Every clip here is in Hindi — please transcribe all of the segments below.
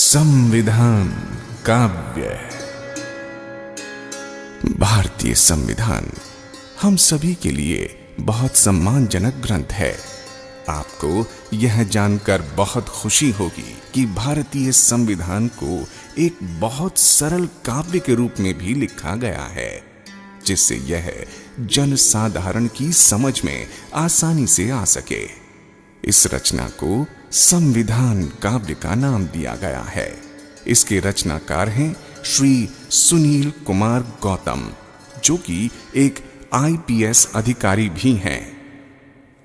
संविधान काव्य। भारतीय संविधान हम सभी के लिए बहुत सम्मानजनक ग्रंथ है। आपको यह जानकर बहुत खुशी होगी कि भारतीय संविधान को एक बहुत सरल काव्य के रूप में भी लिखा गया है, जिससे यह जनसाधारण की समझ में आसानी से आ सके। इस रचना को संविधान काव्य का नाम दिया गया है। इसके रचनाकार हैं श्री सुनील कुमार गौतम, जो कि एक IPS अधिकारी भी हैं।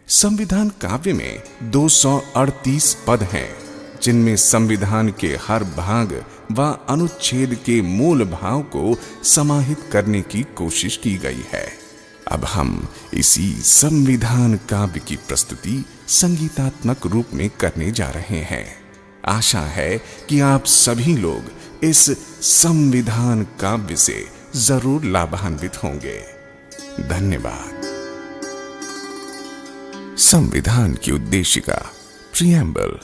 संविधान काव्य में 238 पद हैं, जिनमें संविधान के हर भाग व अनुच्छेद के मूल भाव को समाहित करने की कोशिश की गई है। अब हम इसी संविधान काव्य की प्रस्तुति संगीतात्मक रूप में करने जा रहे हैं। आशा है कि आप सभी लोग इस संविधान काव्य से जरूर लाभान्वित होंगे। धन्यवाद। संविधान की उद्देशिका, प्रिएम्बल।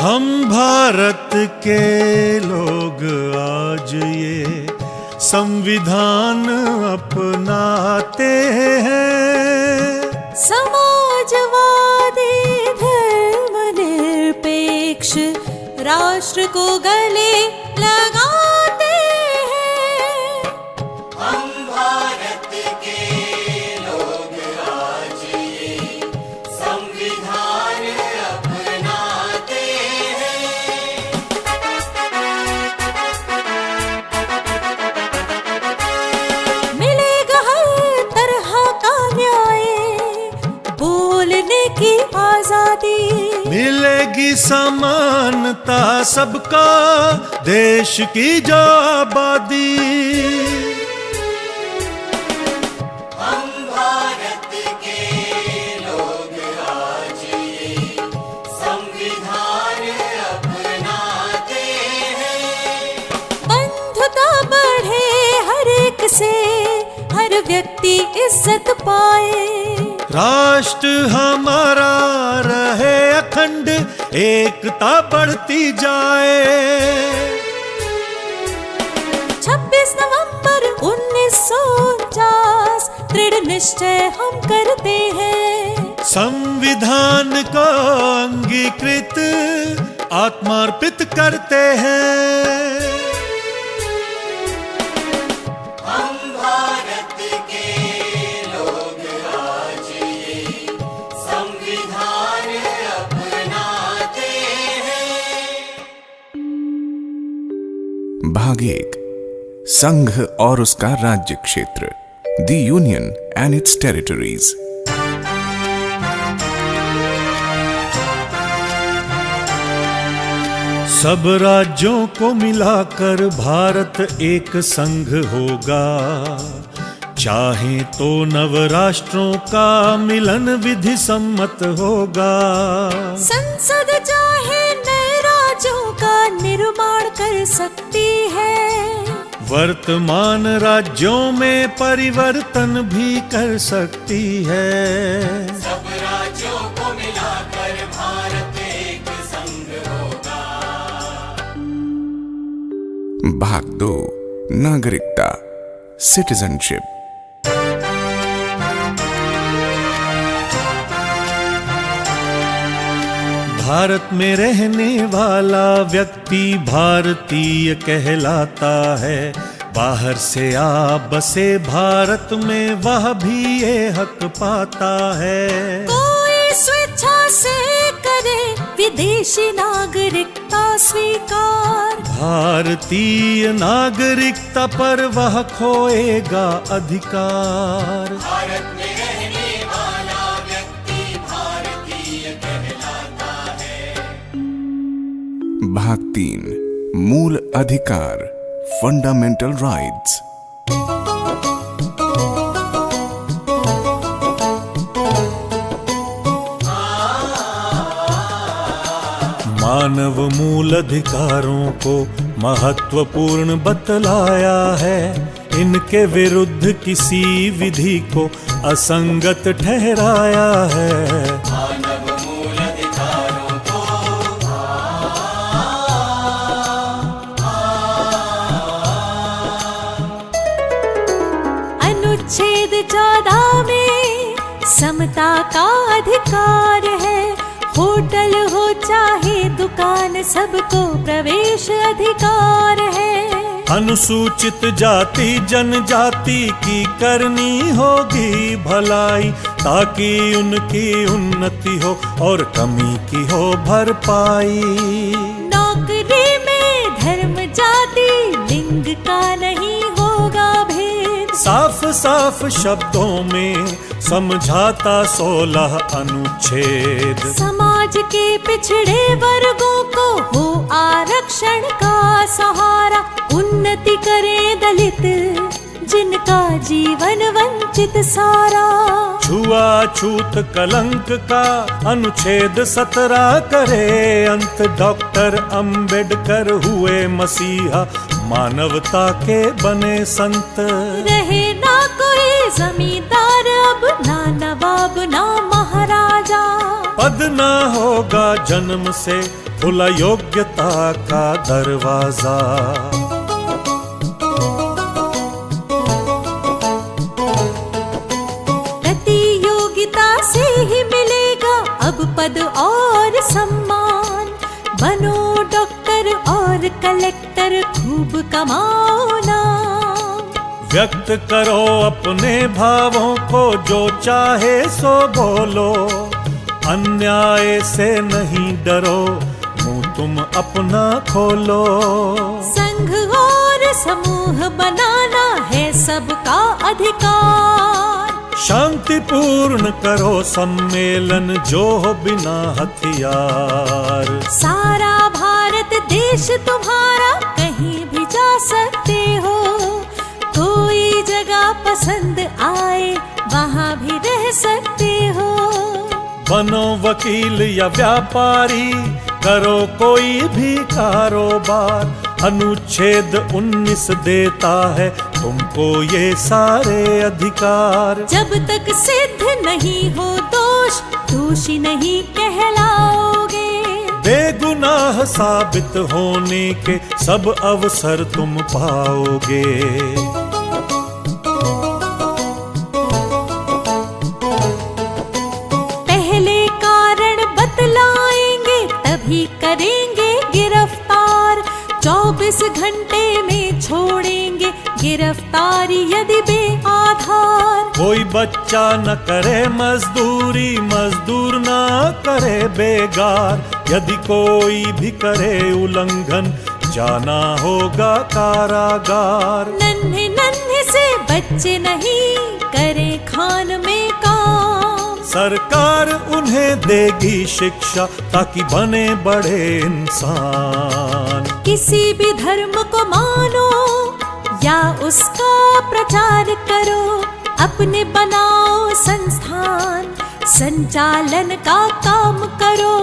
हम भारत के लोग आज ये संविधान अपनाते हैं। समाजवादी धर्मनिरपेक्ष राष्ट्र को गले लगाते हैं। हम भारत के लोग आज ये संविधान अपनाते हैं। मिलेगा हर तरह का न्याय, बोलने की आजादी, मिलेगी समानता सबका, देश की जो आबादी। हम भारत के लोग आज ये संविधान अपनाते हैं। बंधुता बढ़े हर एक से, हर व्यक्ति इज्जत पाए। राष्ट्र हमारा रहे अखंड, एकता बढ़ती जाए। 26 नवंबर 1949 दृढ़ निश्चय हम करते हैं। संविधान को अंगीकृत आत्मार्पित करते हैं। हम भारत के लोग आज ये संविधान अपनाते हैं। भाग 1, संघ और उसका राज्य क्षेत्र, the union and it's territories. सब राज्यों को मिलाकर भारत एक संघ होगा। चाहे तो नव राष्ट्रों का मिलन विधि सम्मत होगा। संसद चाहे नए राज्यों का निर्माण कर सकती है। वर्तमान राज्यों में परिवर्तन भी कर सकती है। सब राज्यों को मिलाकर भारत एक संघ होगा। भाग 2, नागरिकता, सिटीजनशिप। भारत में रहने वाला व्यक्ति भारतीय कहलाता है। बाहर से आ बसे भारत में वह भी ये हक पाता है। कोई स्वेच्छा से करे विदेशी नागरिकता स्वीकार, भारतीय नागरिकता पर वह खोएगा अधिकार। भारत में रहने वाला व्यक्ति भारतीय कहलाता है। भाग 3, मूल अधिकार, फंडामेंटल राइट्स। मानव मूल अधिकारों को महत्वपूर्ण बतलाया है। इनके विरुद्ध किसी विधि को असंगत ठहराया है। मानव मूल अधिकारों को अनुच्छेद 14 में समता का अधिकार है। होटल हो चाहे दुकान, सबको प्रवेश अधिकार है। अनुसूचित जाति जनजाति की करनी होगी भलाई, ताकि उनकी उन्नति हो और कमी की हो भरपाई। नौकरी में धर्म जाति लिंग का नहीं होगा भेद। साफ साफ शब्दों में समझाता 16 अनुच्छेद। समाज के पिछड़े वर्गों को हो आरक्षण का सहारा। उन्नति करे दलित जिनका जीवन वंचित सारा। छुआछूत कलंक का अनुच्छेद 17 करे अंत। डॉक्टर अंबेडकर हुए मसीहा, मानवता के बने संत। रहे ना कोई जमींदार अब, ना नवाब ना महाराजा। पद ना होगा जन्म से खुला योग्यता का दरवाजा। प्रतियोगिता से ही मिलेगा अब पद और सम्मान। बनो डॉक्टर और कलेक्टर, खूब कमाओ नाम। व्यक्त करो अपने भावों को, जो चाहे सो बोलो। अन्याय से नहीं डरो, मुंह तुम अपना खोलो। संघ और समूह बनाना है सबका अधिकार। शांतिपूर्ण करो सम्मेलन, जो हो बिना हथियार। सारा भारत देश तुम्हारा, कहीं भी जा सकते हो। कोई जगह पसंद आए वहाँ भी रह सकते हो। बनो वकील या व्यापारी, करो कोई भी कारोबार। अनुच्छेद 19 देता है तुमको ये सारे अधिकार। जब तक सिद्ध नहीं हो दोष, दोषी नहीं कहलाओगे। बेगुनाह साबित होने के सब अवसर तुम पाओगे। पहले कारण बतलाएंगे, तभी करेंगे गिरफ्तार। 24 घंटे में छोड़ेंगे गिरफ्तारी यदि बेआधार। कोई बच्चा न करे मजदूरी, मजदूर न करे बेगार। यदि कोई भी करे उल्लंघन, जाना होगा कारागार। नन्हे नन्हे से बच्चे नहीं करें खान में काम। सरकार उन्हें देगी शिक्षा, ताकि बने बड़े इंसान। किसी भी धर्म को मानो या उसका प्रचार करो। अपने बनाओ संस्थान, संचालन का काम करो।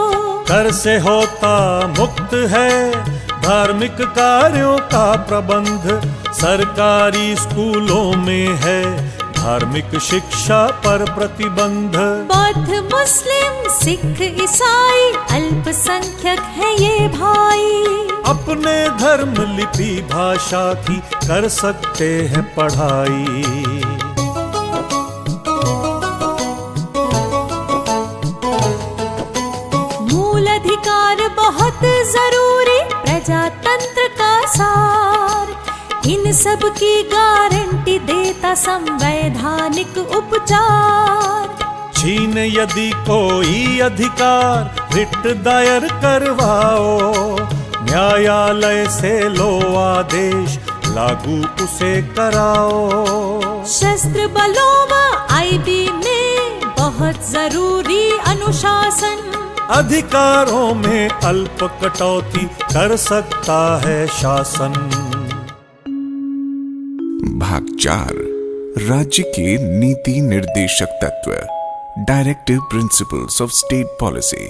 कर से होता मुक्त है धार्मिक कार्यों का प्रबंध। सरकारी स्कूलों में है धार्मिक शिक्षा पर प्रतिबंध। बौद्ध मुस्लिम सिख ईसाई अल्पसंख्यक है ये भाई। अपने धर्म लिपि भाषा की कर सकते हैं पढ़ाई। मूल अधिकार बहुत जरूरी, प्रजातंत्र का सार। इन सब की गारंटी देता संवैधानिक उपचार। छीन यदि कोई अधिकार, रिट दायर करवाओ। न्यायालय से लो आदेश, लागू उसे कराओ। शस्त्र बलों व आईबी में बहुत जरूरी अनुशासन। अधिकारों में अल्प कटौती कर सकता है शासन। भाग 4 राज्य के नीति निर्देशक तत्व, directive principles of state policy.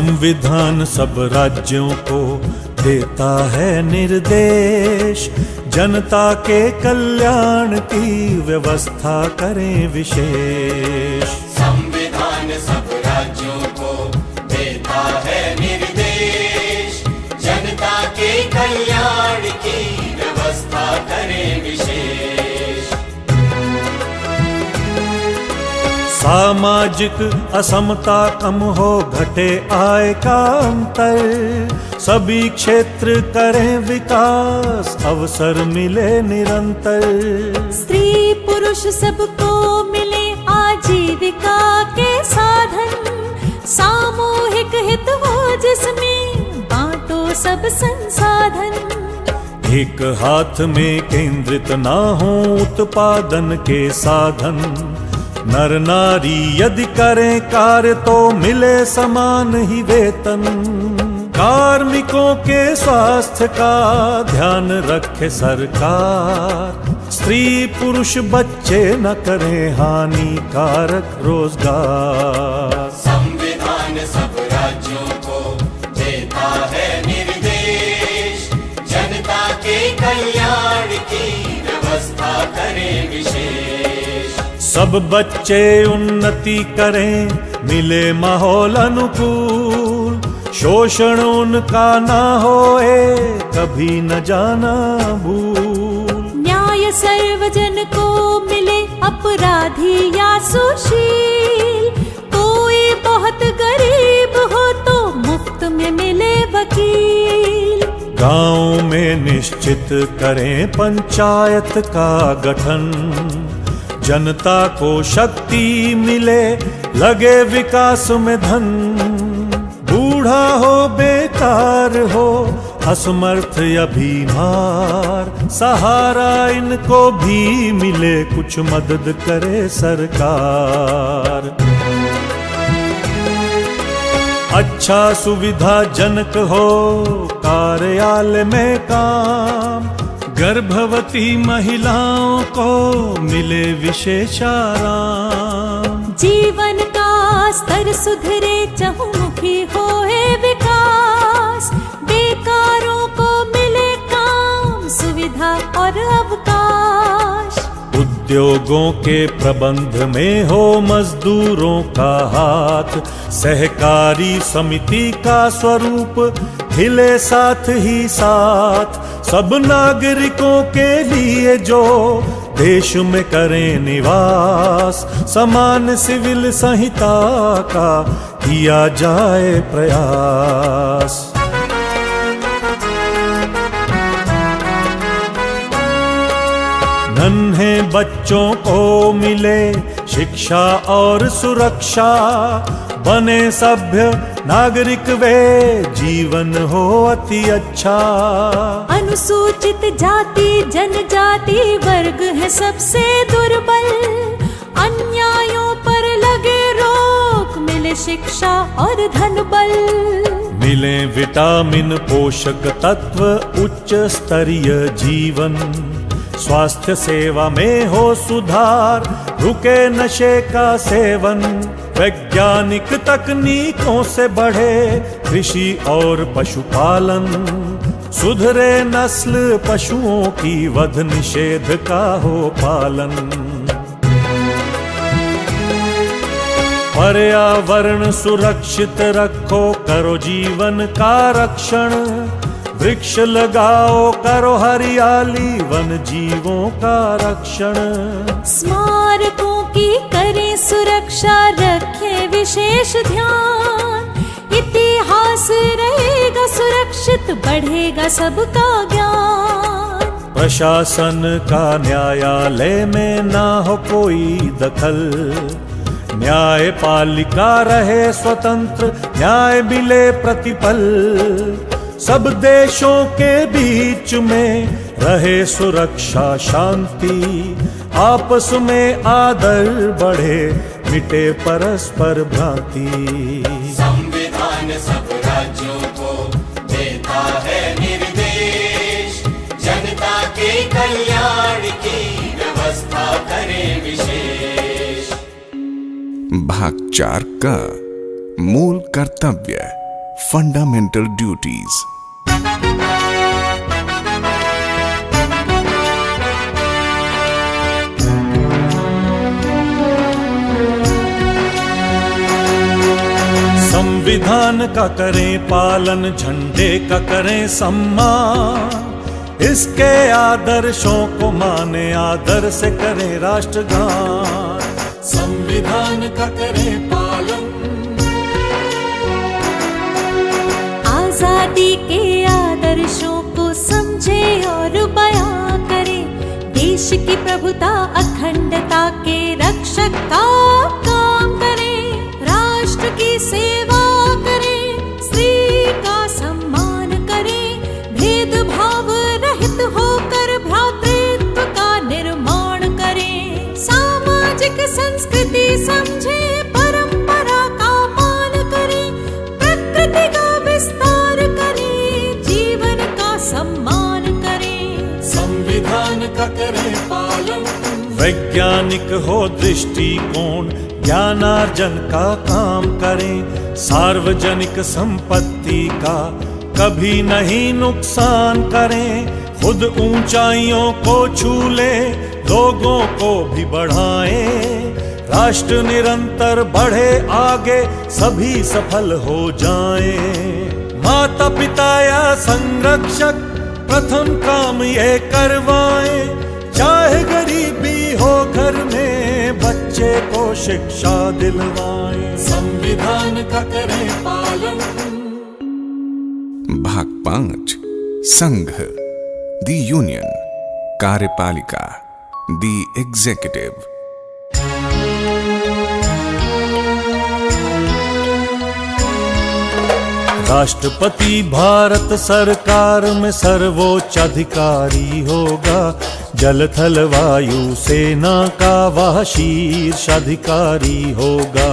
संविधान सब राज्यों को देता है निर्देश, जनता के कल्याण की व्यवस्था करें विशेष। संविधान सब राज्यों को देता है निर्देश, जनता के कल्याण की व्यवस्था करें विशेष। सामाजिक असमता कम हो, घटे आय का अंतर, सभी क्षेत्र करें विकास, अवसर मिले निरंतर। स्त्री पुरुष सबको मिले आजीविका के साधन, सामूहिक हित हो जिसमें बांटो सब संसाधन। एक हाथ में केंद्रित ना हो उत्पादन के साधन, नर नारी यदि करें कार्य तो मिले समान ही वेतन। कार्मिकों के स्वास्थ्य का ध्यान रखे सरकार, स्त्री पुरुष बच्चे न करें हानिकारक रोजगार। संविधान सब राज्यों को देता है निर्देश, जनता के कल्याण की व्यवस्था करें विशेष। सब बच्चे उन्नति करें, मिले माहौल अनुकूल, शोषण उनका ना होए, कभी न जाना भूल। न्याय सर्वजन को मिले, अपराधी या सुशील, कोई बहुत गरीब हो तो मुफ्त में मिले वकील। गांव में निश्चित करें पंचायत का गठन, जनता को शक्ति मिले, लगे विकास में धन। बूढ़ा हो बेकार हो, असमर्थ या बीमार, सहारा इनको भी मिले, कुछ मदद करे सरकार। अच्छा सुविधाजनक हो कार्यालय में काम, गर्भवती महिलाओं को मिले विशेष आराम। जीवन का स्तर सुधरे, चहुमुखी होए विकास, बेकारों को मिले काम, सुविधा और अवकाश। उद्योगों के प्रबंध में हो मजदूरों का हाथ, सहकारी समिति का स्वरूप हिले साथ ही साथ। सब नागरिकों के लिए जो देश में करें निवास, समान सिविल संहिता का किया जाए प्रयास। नन्हे बच्चों को मिले शिक्षा और सुरक्षा, बने सभ्य नागरिक वे, जीवन हो अति अच्छा। अनुसूचित जाति जनजाति वर्ग है सबसे दुर्बल, अन्यायों पर लगे रोक, मिले शिक्षा और धन बल। मिले विटामिन पोषक तत्व, उच्च स्तरीय जीवन, स्वास्थ्य सेवा में हो सुधार, रुके नशे का सेवन। वैज्ञानिक तकनीकों से बढ़े कृषि और पशुपालन, सुधरे नस्ल पशुओं की, वध निषेध का हो पालन। पर्यावरण सुरक्षित रखो, करो जीवन का रक्षण, वृक्ष लगाओ, करो हरियाली, वन जीवों का रक्षण। स्मारकों की करें सुरक्षा, रखें विशेष ध्यान, इतिहास रहेगा सुरक्षित, बढ़ेगा सबका ज्ञान। प्रशासन का न्यायालय में ना हो कोई दखल, न्यायपालिका रहे स्वतंत्र, न्याय मिले प्रतिपल। सब देशों के बीच में रहे सुरक्षा शांति, आपस में आदर बढ़े, मिटे परस्पर भ्रांति। संविधान सब राज्यों को देता है निर्देश, जनता के कल्याण की व्यवस्था करें विशेष। भाग 4 का मूल कर्तव्य। Fundamental duties. संविधान का करें पालन, झंडे का करें सम्मान, इसके आदर्शों को माने, आदर से करें राष्ट्रगान। संविधान का करें पालन, आजादी के आदर्शों को समझे और बयां करे, देश की प्रभुता अखंडता के रक्षक का काम करे, राष्ट्र की सेवा करे, स्त्री का सम्मान करे, भेदभाव रहित होकर भ्रातृत्व का निर्माण करे, सामाजिक संस्कृति समझे, परंपरा का मान करे, प्रकृति का विस्तार करे, जीवन का सम्मान करे। संविधान का करें पालन, वैज्ञानिक हो दृष्टिकोण, ज्ञानार्जन का काम करें, सार्वजनिक संपत्ति का कभी नहीं नुकसान करें, खुद ऊंचाइयों को छू ले, लोगों को भी बढ़ाएं, राष्ट्र निरंतर बढ़े आगे, सभी सफल हो जाएं। माता पिता या संरक्षक प्रथम काम ये करवाएं, चाहे गरीबी हो घर में, बच्चे को शिक्षा दिलवाएं। संविधान का करें पालन। भाग 5 संघ, द यूनियन, कार्यपालिका, द एग्जीक्यूटिव। राष्ट्रपति भारत सरकार में सर्वोच्च अधिकारी होगा, जल थल वायु सेना का वह शीर्ष अधिकारी होगा।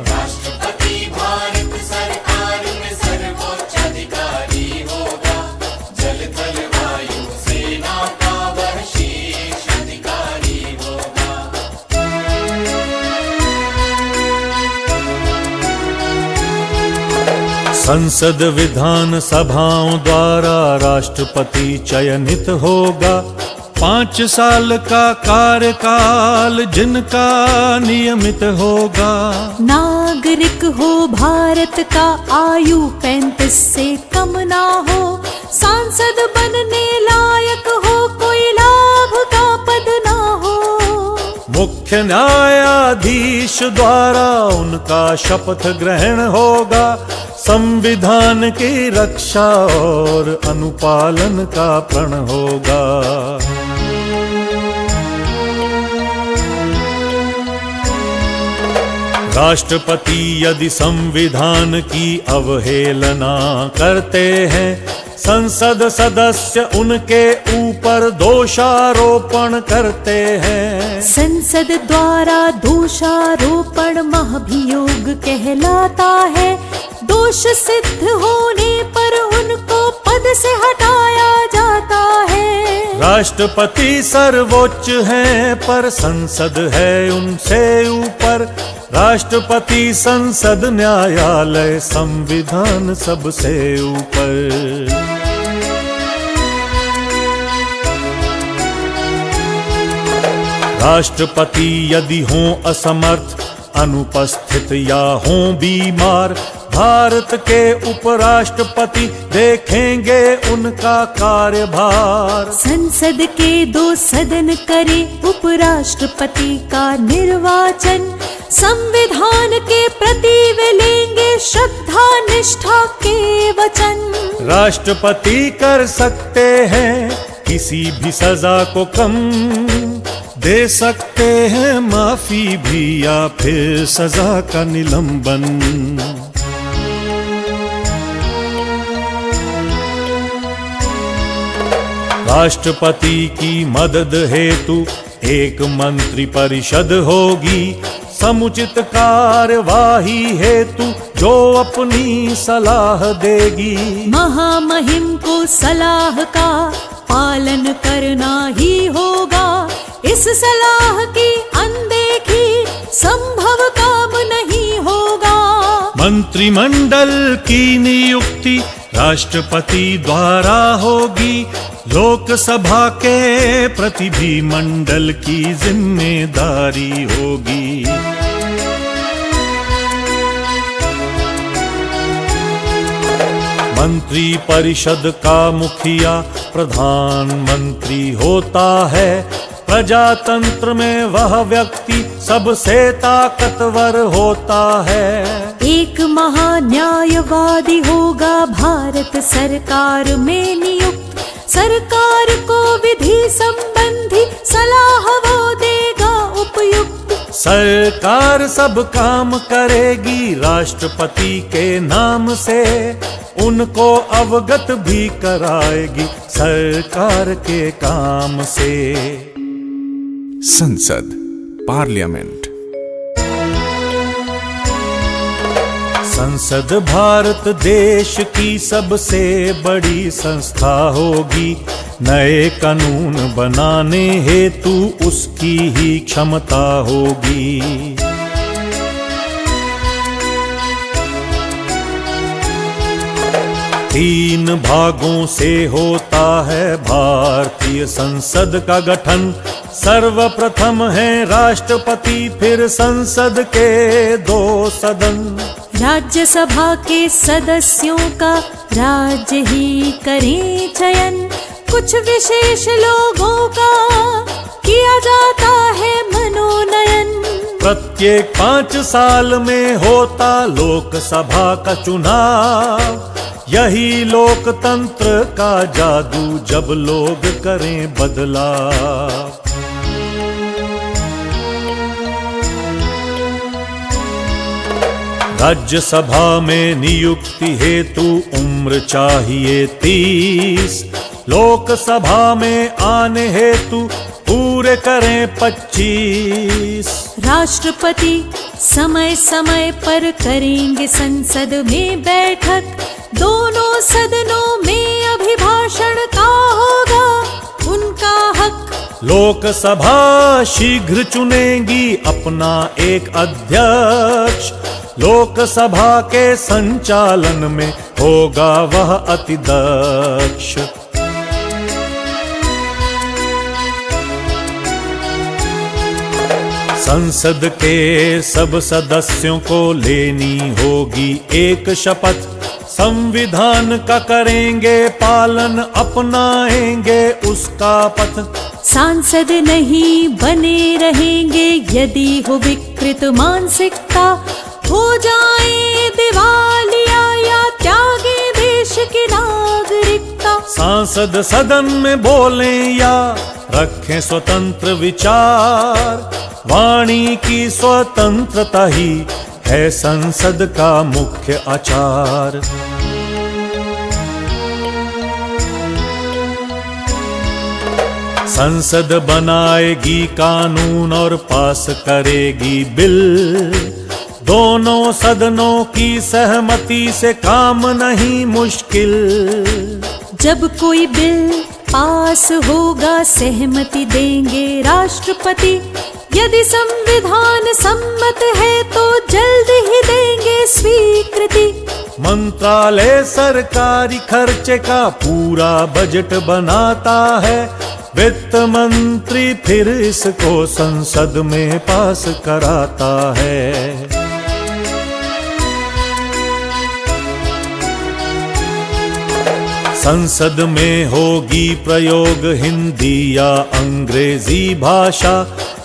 राष्ट्रपति भारत सरकार में सर्वोच्च अधिकारी होगा, जल थल वायु सेना का वह शीर्ष अधिकारी होगा। संसद विधान सभाओं द्वारा राष्ट्रपति चयनित होगा, 5 साल का कार्यकाल जिनका नियमित होगा। नागरिक हो भारत का, आयु 35 से कम ना हो, सांसद बनने लायक हो, कोई लाभ का पद ना हो। मुख्य न्यायाधीश द्वारा उनका शपथ ग्रहण होगा, संविधान की रक्षा और अनुपालन का प्रण होगा। राष्ट्रपति यदि संविधान की अवहेलना करते हैं, संसद सदस्य उनके ऊपर दोषारोपण करते हैं। संसद द्वारा दोषारोपण महाभियोग कहलाता है, दोष सिद्ध होने पर उनको पद से हटाया जाता है। राष्ट्रपति सर्वोच्च हैं पर संसद है उनसे ऊपर, राष्ट्रपति संसद न्यायालय संविधान सबसे ऊपर। राष्ट्रपति यदि हों असमर्थ, अनुपस्थित या हों बीमार, भारत के उपराष्ट्रपति देखेंगे उनका कार्यभार। संसद के 2 सदन करे उपराष्ट्रपति का निर्वाचन, संविधान के प्रति वे लेंगे श्रद्धा निष्ठा के वचन। राष्ट्रपति कर सकते हैं किसी भी सजा को कम, दे सकते हैं माफी भी या फिर सजा का निलंबन। राष्ट्रपति की मदद हेतु एक मंत्री परिषद होगी, समुचित कार्यवाही हेतु जो अपनी सलाह देगी। महामहिम को सलाह का पालन करना ही होगा, इस सलाह की अनदेखी संभव काम नहीं होगा। मंत्री मंत्रिमंडल की नियुक्ति राष्ट्रपति द्वारा होगी। लोकसभा के प्रति भी मंडल की जिम्मेदारी होगी। मंत्री परिषद का मुखिया प्रधानमंत्री होता है। प्रजातंत्र में वह व्यक्ति सबसे ताकतवर होता है। एक महान्यायवादी होगा भारत सरकार में नियुक्त। सरकार को विधि संबंधी सलाह वो देगा उपयुक्त। सरकार सब काम करेगी राष्ट्रपति के नाम से। उनको अवगत भी कराएगी सरकार के काम से। संसद, पार्लियामेंट। संसद भारत देश की सबसे बड़ी संस्था होगी। नए कानून बनाने हेतु उसकी ही क्षमता होगी। तीन भागों से होता है भारतीय संसद का गठन। सर्वप्रथम है राष्ट्रपति, फिर संसद के 2 सदन। राज्यसभा के सदस्यों का राज्य ही करें चयन। कुछ विशेष लोगों का किया जाता है मनोनयन। प्रत्येक 5 साल में होता लोकसभा का चुनाव। यही लोकतंत्र का जादू, जब लोग करें बदलाव। राज्यसभा में नियुक्ति हेतु उम्र चाहिए 30। लोकसभा में आने हेतु पूरे करें 25। राष्ट्रपति समय समय पर करेंगे संसद में बैठक। दोनों सदनों में अभिभाषण का होगा उनका हक। लोकसभा शीघ्र चुनेगी अपना एक अध्यक्ष। लोकसभा के संचालन में होगा वह अति दक्ष। संसद के सब सदस्यों को लेनी होगी एक शपथ। संविधान का करेंगे पालन, अपनाएंगे उसका पथ। सांसद नहीं बने रहेंगे यदि हो विकृत मानसिकता। हो जाए दिवालिया या त्यागे देश की नागरिकता। सांसद सदन में बोलें या रखें स्वतंत्र विचार। वाणी की स्वतंत्रता ही है संसद का मुख्य आचार। संसद बनाएगी कानून और पास करेगी बिल। दोनों सदनों की सहमति से काम नहीं मुश्किल। जब कोई बिल पास होगा सहमति देंगे राष्ट्रपति। यदि संविधान सम्मत है तो जल्द ही देंगे स्वीकृति। मंत्रालय सरकारी खर्चे का पूरा बजट बनाता है। वित्त मंत्री फिर इसको संसद में पास कराता है। संसद में होगी प्रयोग हिंदी या अंग्रेजी भाषा।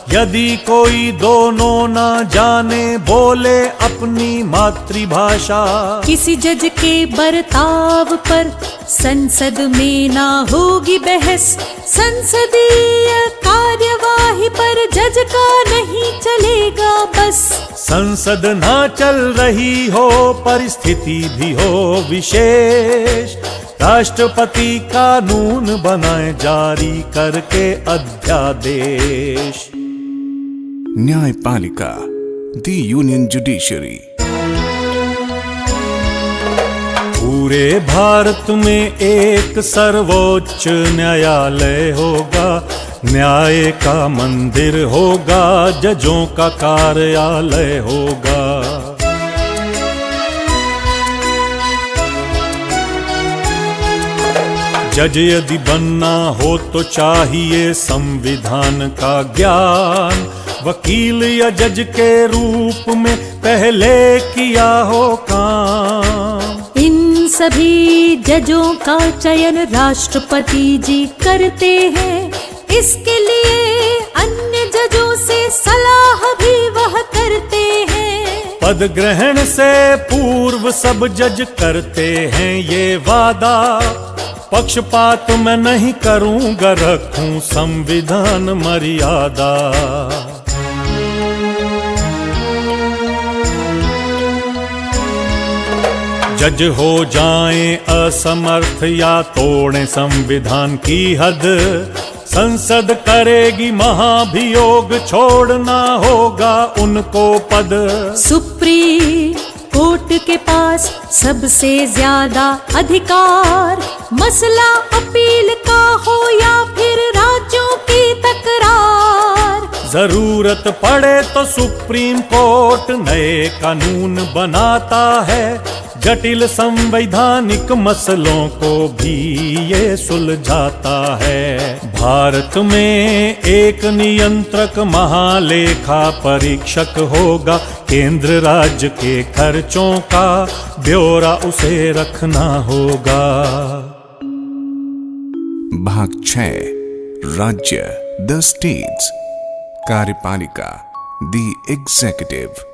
यदि कोई दोनों ना जाने बोले अपनी मातृभाषा। किसी जज के बर्ताव पर संसद में ना होगी बहस। संसदीय कार्यवाही पर जज का नहीं चलेगा बस। संसद ना चल रही हो परिस्थिति भी हो विशेष। राष्ट्रपति कानून बनाए जारी करके अध्यादेश। न्यायपालिका, द यूनियन जुडिशरी। पूरे भारत में एक सर्वोच्च न्यायालय होगा। न्याय का मंदिर होगा, जजों का कार्यालय होगा। जज यदि बनना हो तो चाहिए संविधान का ज्ञान, वकील या जज के रूप में पहले किया हो काम। इन सभी जजों का चयन राष्ट्रपति जी करते हैं, इसके लिए अन्य जजों से सलाह भी वह करते हैं। पद ग्रहण से पूर्व सब जज करते हैं ये वादा, पक्षपात मैं नहीं करूंगा, रखूं संविधान मर्यादा। जज हो जाएं असमर्थ या तोड़ें संविधान की हद, संसद करेगी महाभियोग, छोड़ना होगा उनको पद। सुप्रीम कोर्ट के पास सबसे ज्यादा अधिकार, मसला अपील का हो या फिर राज्यों की तकरार। जरूरत पड़े तो सुप्रीम कोर्ट नए कानून बनाता है, जटिल संवैधानिक मसलों को भी ये सुलझाता है। भारत में एक नियंत्रक महालेखा परीक्षक होगा, केंद्र राज्य के खर्चों का ब्यौरा उसे रखना होगा। भाग 6 राज्य द स्टेट्स, कार्यपालिका द एग्जीक्यूटिव।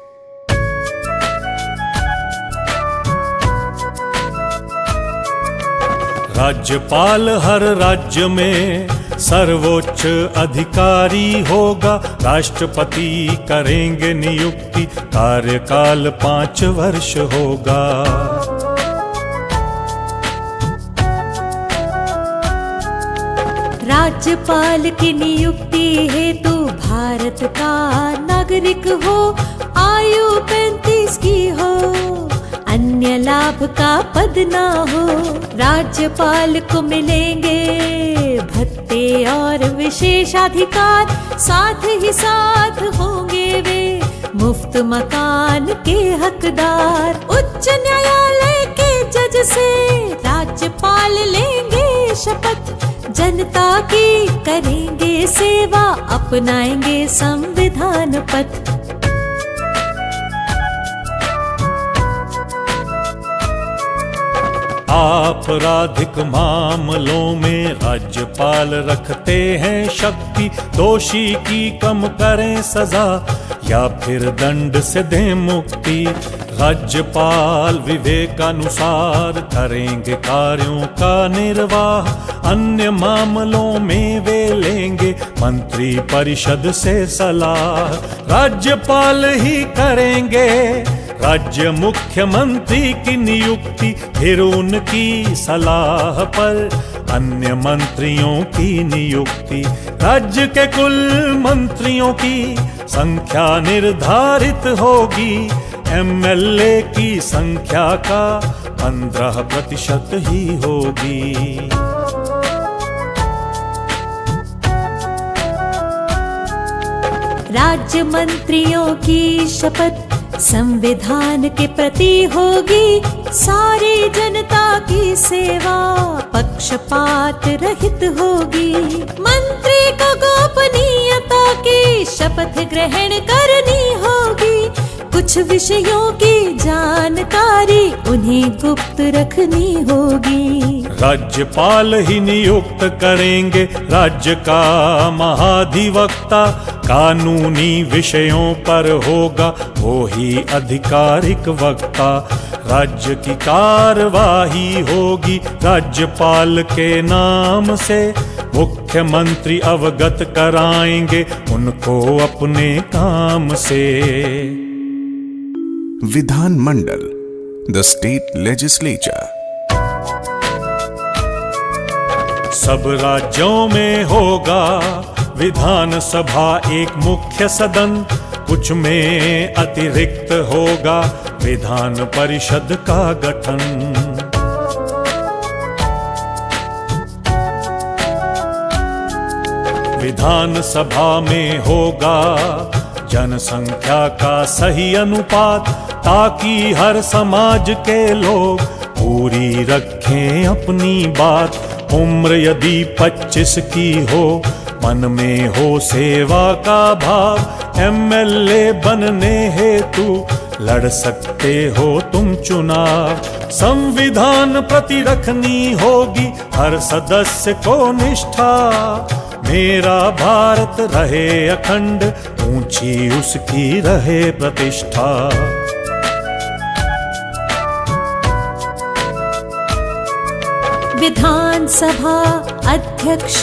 राज्यपाल हर राज्य में सर्वोच्च अधिकारी होगा, राष्ट्रपति करेंगे नियुक्ति, कार्यकाल 5 वर्ष होगा। राज्यपाल की नियुक्ति हेतु भारत का नागरिक हो, आयु 35 की हो, अन्य लाभ का पद ना हो। राज्यपाल को मिलेंगे भत्ते और विशेषाधिकार, साथ ही साथ होंगे वे मुफ्त मकान के हकदार। उच्च न्यायालय के जज से राज्यपाल लेंगे शपथ, जनता की करेंगे सेवा, अपनाएंगे संविधान पथ। आपराधिक मामलों में राज्यपाल रखते हैं शक्ति, दोषी की कम करें सजा या फिर दंड से दें मुक्ति। राज्यपाल विवेकानुसार करेंगे कार्यों का निर्वाह, अन्य मामलों में वे लेंगे मंत्री परिषद से सलाह। राज्यपाल ही करेंगे राज्य मुख्यमंत्री की नियुक्ति, फिर उनकी सलाह पर अन्य मंत्रियों की नियुक्ति। राज्य के कुल मंत्रियों की संख्या निर्धारित होगी, एमएलए की संख्या का 15% ही होगी। राज्य मंत्रियों की शपथ संविधान के प्रति होगी, सारी जनता की सेवा पक्षपात रहित होगी। मंत्री को गोपनीयता की शपथ ग्रहण करनी होगी, कुछ विषयों की जानकारी उन्हें गुप्त रखनी होगी। राज्यपाल ही नियुक्त करेंगे राज्य का महाधिवक्ता, कानूनी विषयों पर होगा वो ही आधिकारिक वक्ता। राज्य की कार्यवाही होगी राज्यपाल के नाम से, मुख्यमंत्री अवगत कराएंगे उनको अपने काम से। विधान मंडल द स्टेट लेजिस्लेचर। सब राज्यों में होगा विधान सभा एक मुख्य सदन, कुछ में अतिरिक्त होगा विधान परिषद का गठन। विधान सभा में होगा जनसंख्या का सही अनुपात, ताकि हर समाज के लोग पूरी रखें अपनी बात। उम्र यदि 25 की हो, मन में हो सेवा का भाव, एमएलए बनने हेतु लड़ सकते हो तुम चुनाव। संविधान प्रति रखनी होगी हर सदस्य को निष्ठा, मेरा भारत रहे अखंड, ऊंची उसकी रहे प्रतिष्ठा। विधानसभा अध्यक्ष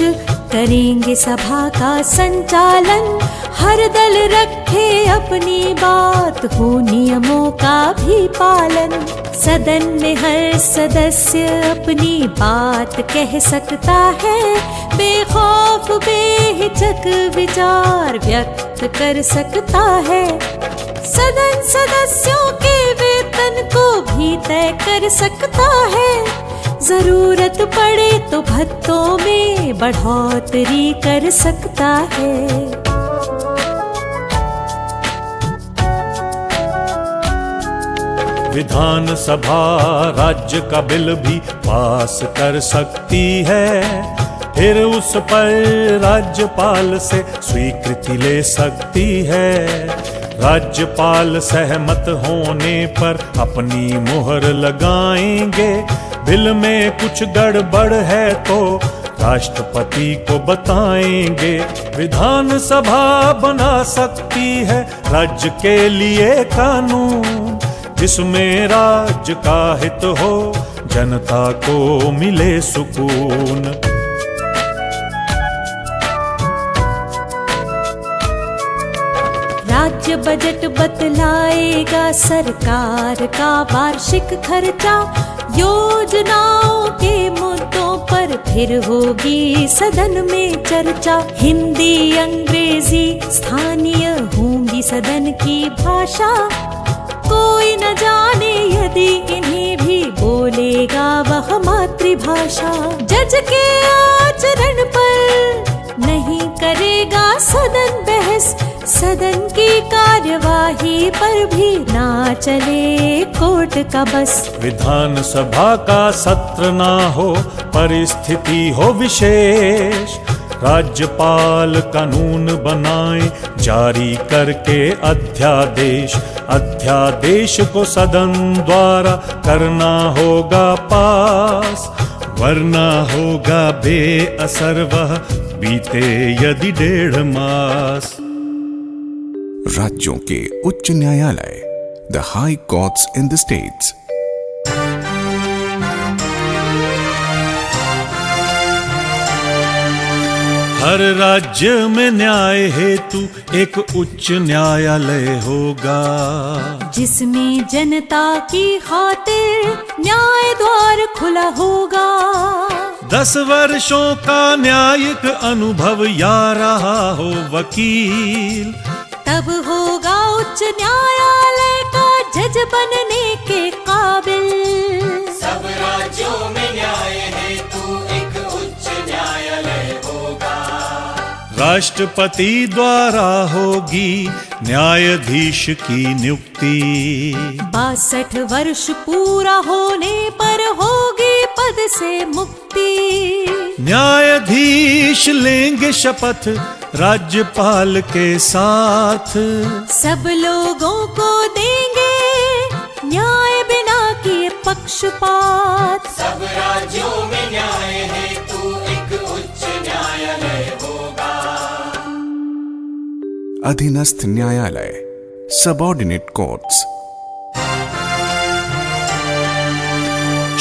करेंगे सभा का संचालन, हर दल रखे अपनी बात, हो नियमों का भी पालन। सदन में हर सदस्य अपनी बात कह सकता है, बेखौफ बेहिचक विचार व्यक्त कर सकता है। सदन सदस्यों के वेतन को भी तय कर सकता है, जरूरत पड़े तो भत्तों में बढ़ोतरी कर सकता है। विधानसभा राज्य का बिल भी पास कर सकती है, फिर उस पर राज्यपाल से स्वीकृति ले सकती है। राज्यपाल सहमत होने पर अपनी मुहर लगाएंगे, बिल में कुछ गड़बड़ है तो राष्ट्रपति को बताएंगे। विधानसभा बना सकती है राज्य के लिए कानून, जिसमें राज्य का हित हो, जनता को मिले सुकून। राज्य बजट बतलाएगा सरकार का वार्षिक खर्चा, योजनाओं के मुद्दों पर फिर होगी सदन में चर्चा। हिंदी अंग्रेजी स्थानीय होंगी सदन की भाषा, कोई न जाने यदि इन्हें भी बोलेगा वह मातृभाषा। जज के आचरण पर नहीं करेगा सदन बहस, सदन की कार्यवाही पर भी ना चले कोर्ट का बस। विधानसभा का सत्र ना हो, परिस्थिति हो विशेष, राज्यपाल कानून बनाए जारी करके अध्यादेश। अध्यादेश को सदन द्वारा करना होगा पास, वरना होगा बेअसर वह बीते यदि 1.5 मास। राज्यों के उच्च न्यायालय, the high courts in the states. हर राज्य में न्याय हेतु एक उच्च न्यायालय होगा, जिसमें जनता की खातिर न्याय द्वार खुला होगा। 10 वर्षों का न्यायिक अनुभव या रहा हो वकील, तब होगा उच्च न्यायालय का जज बनने के काबिल। सब राज्यों में न्याय हेतु एक उच्च न्यायालय होगा। राष्ट्रपति द्वारा होगी न्यायाधीश की नियुक्ति, 62 वर्ष पूरा होने पर होगी पद से मुक्ति। न्यायाधीश लेंगे शपथ राज्यपाल के साथ, सब लोगों को देंगे न्याय बिना किए पक्षपात। सब राज्यों में न्याय हेतु एक उच्च न्यायालय होगा। अधीनस्थ न्यायालय, सबऑर्डिनेट कोर्ट्स।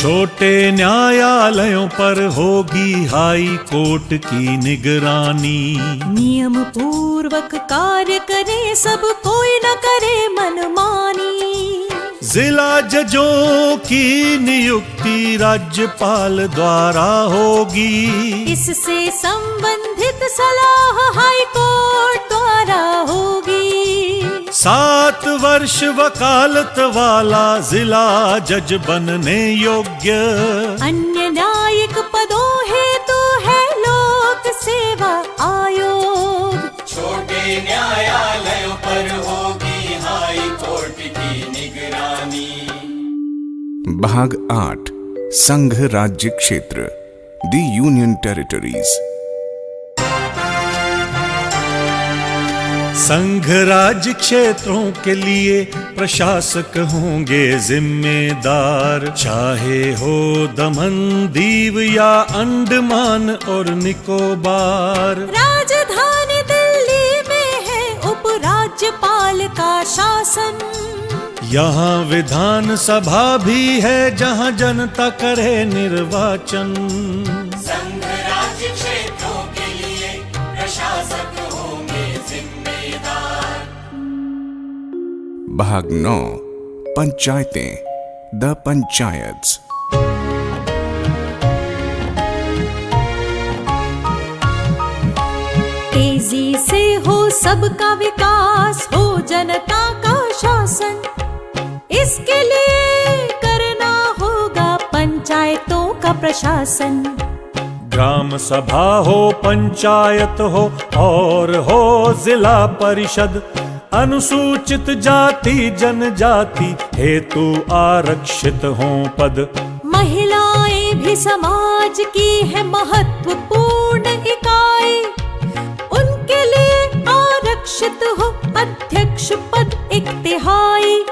छोटे न्यायालयों पर होगी हाई कोर्ट की निगरानी, नियम पूर्वक कार्य करे सब, कोई न करे मनमानी। जिला जजों की नियुक्ति राज्यपाल द्वारा होगी, इससे संबंधित सलाह हाई कोर्ट द्वारा होगी। 7 वर्ष वकालत वाला जिला जज बनने योग्य, अन्य न्यायिक पदों हेतु है लोक सेवा आयोग। छोटे न्यायालयों पर होगी हाई कोर्ट की निगरानी। भाग 8, संघ राज्य क्षेत्र, the Union Territories. संघ राज्य क्षेत्रों के लिए प्रशासक होंगे जिम्मेदार, चाहे हो दमन दीव या अंडमान और निकोबार। राजधानी दिल्ली में है उपराज्यपाल का शासन, यहाँ विधान सभा भी है जहाँ जनता करे निर्वाचन। संघ राज्य क्षेत्रों के लिए प्रशासक होंगे जिम्मेदार। भाग 9 पंचायतें, द पंचायत्स। तेजी से हो सबका विकास, हो जनता का शासन, इसके लिए करना होगा पंचायतों का प्रशासन। ग्राम सभा हो, पंचायत हो और हो जिला परिषद, अनुसूचित जाति जनजाति हेतु आरक्षित हों पद। महिलाएं भी समाज की है महत्वपूर्ण इकाई, उनके लिए आरक्षित हो अध्यक्ष पद 1/3।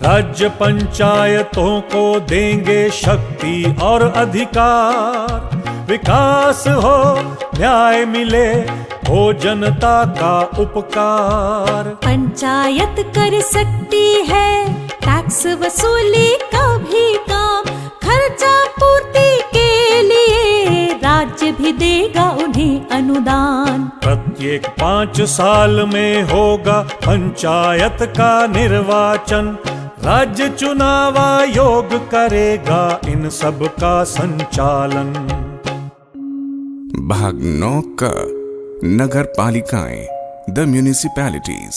राज्य पंचायतों को देंगे शक्ति और अधिकार, विकास हो, न्याय मिले, हो जनता का उपकार। पंचायत कर सकती है टैक्स वसूली का भी काम, खर्चा पूर्ति के लिए राज्य भी देगा उन्हें अनुदान। प्रत्येक 5 साल में होगा पंचायत का निर्वाचन, राज्य चुनाव आयोग करेगा इन सब का संचालन। भाग 9 का नगर पालिकाएं, द म्यूनिसिपैलिटीज।